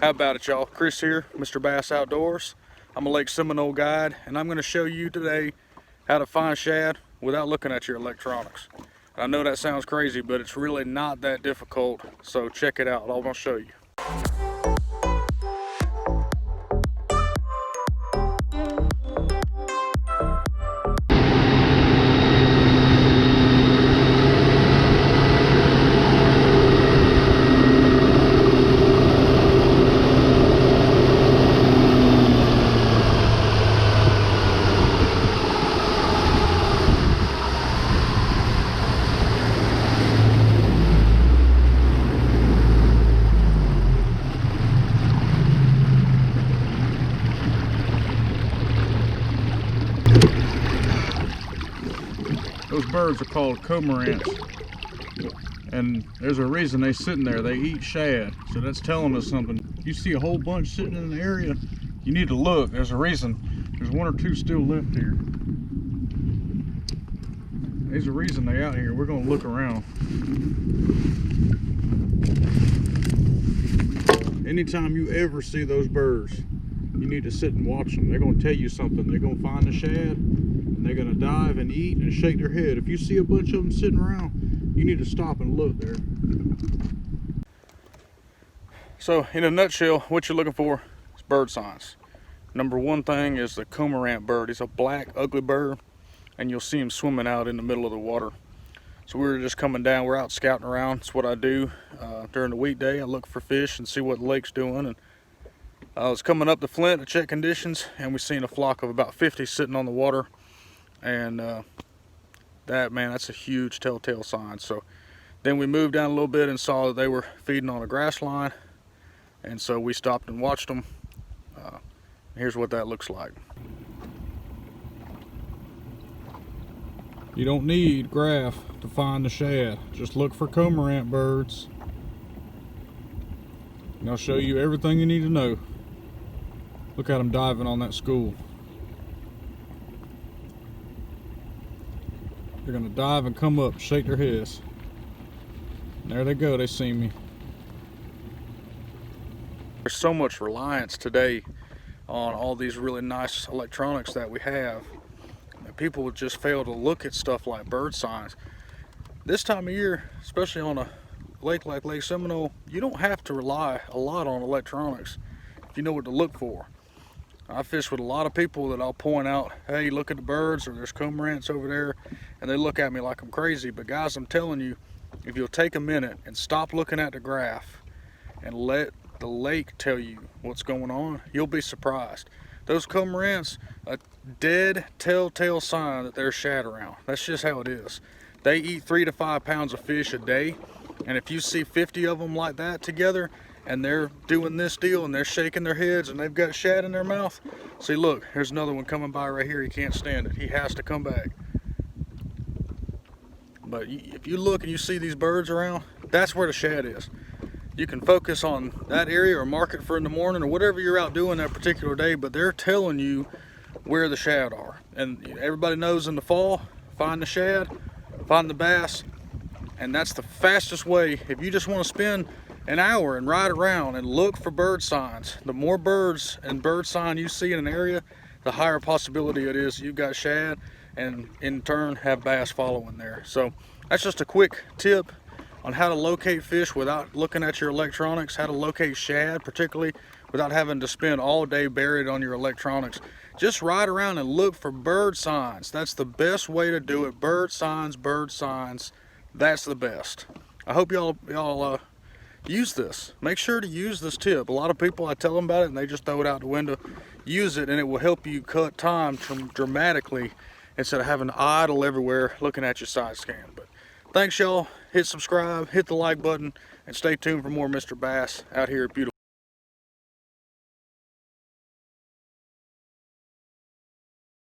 How about it, y'all? Chris here, Mr. Bass Outdoors. I'm a Lake Seminole guide, and I'm going to show you today how to find shad without looking at your electronics. I know that sounds crazy, but it's really not that difficult, so check it out. I'm going to show you. Those birds are called cormorants, and there's a reason they're sitting there. They eat shad, so that's telling us something. You see a whole bunch sitting in an area, you need to look. There's a reason. There's one or two still left here. There's a reason they're out here. We're going to look around. Anytime you ever see those birds, you need to sit and watch them. They're going to tell you something. They're going to find the shad, and they're going to dive and eat and shake their head. If you see a bunch of them sitting around, you need to stop and look there. So, in a nutshell, what you're looking for is bird signs. Number one thing is the cormorant bird. He's a black, ugly bird, and you'll see him swimming out in the middle of the water. So we were just coming down. We're out scouting around. It's what I do during the weekday. I look for fish and see what the lake's doing. And I was coming up the Flint to check conditions, and we seen a flock of about 50 sitting on the water. And that's a huge telltale sign. So then we moved down a little bit and saw that they were feeding on a grass line, and so we stopped and watched them. Here's what that looks like. You don't need graph to find the shad. Just look for cormorant birds, and I'll show you everything you need to know. Look at them diving on that school. They're gonna dive and come up, shake their heads. And there they go, they see me. There's so much reliance today on all these really nice electronics that we have, and people would just fail to look at stuff like bird signs. This time of year, especially on a lake like Lake Seminole, you don't have to rely a lot on electronics if you know what to look for. I fish with a lot of people that I'll point out, hey, look at the birds, or there's cormorants over there, and they look at me like I'm crazy. But guys, I'm telling you, if you'll take a minute and stop looking at the graph and let the lake tell you what's going on, you'll be surprised. Those cormorants, a dead telltale sign that there's shad around. That's just how it is. They eat 3 to 5 pounds of fish a day, and if you see 50 of them like that together, and they're doing this deal and they're shaking their heads and they've got shad in their mouth, see, look, here's another one coming by right here. He can't stand it. He has to come back. But if you look and you see these birds around, that's where the shad is. You can focus on that area or mark it for in the morning or whatever you're out doing that particular day, but they're telling you where the shad are. And everybody knows in the fall, find the shad, find the bass, and that's the fastest way. If you just want to spend an hour and ride around and look for bird signs, the more birds and bird sign you see in an area, the higher possibility it is you've got shad, and in turn have bass following there. So that's just a quick tip on how to locate fish without looking at your electronics, how to locate shad particularly without having to spend all day buried on your electronics. Just ride around and look for bird signs. That's the best way to do it. Bird signs, that's the best. I hope y'all use this. Make sure to use this tip. A lot of people, I tell them about it and they just throw it out the window. Use it and it will help you cut time dramatically instead of having to idle everywhere looking at your side scan. But thanks, y'all. Hit subscribe, hit the like button, and stay tuned for more Mr. Bass out here at beautiful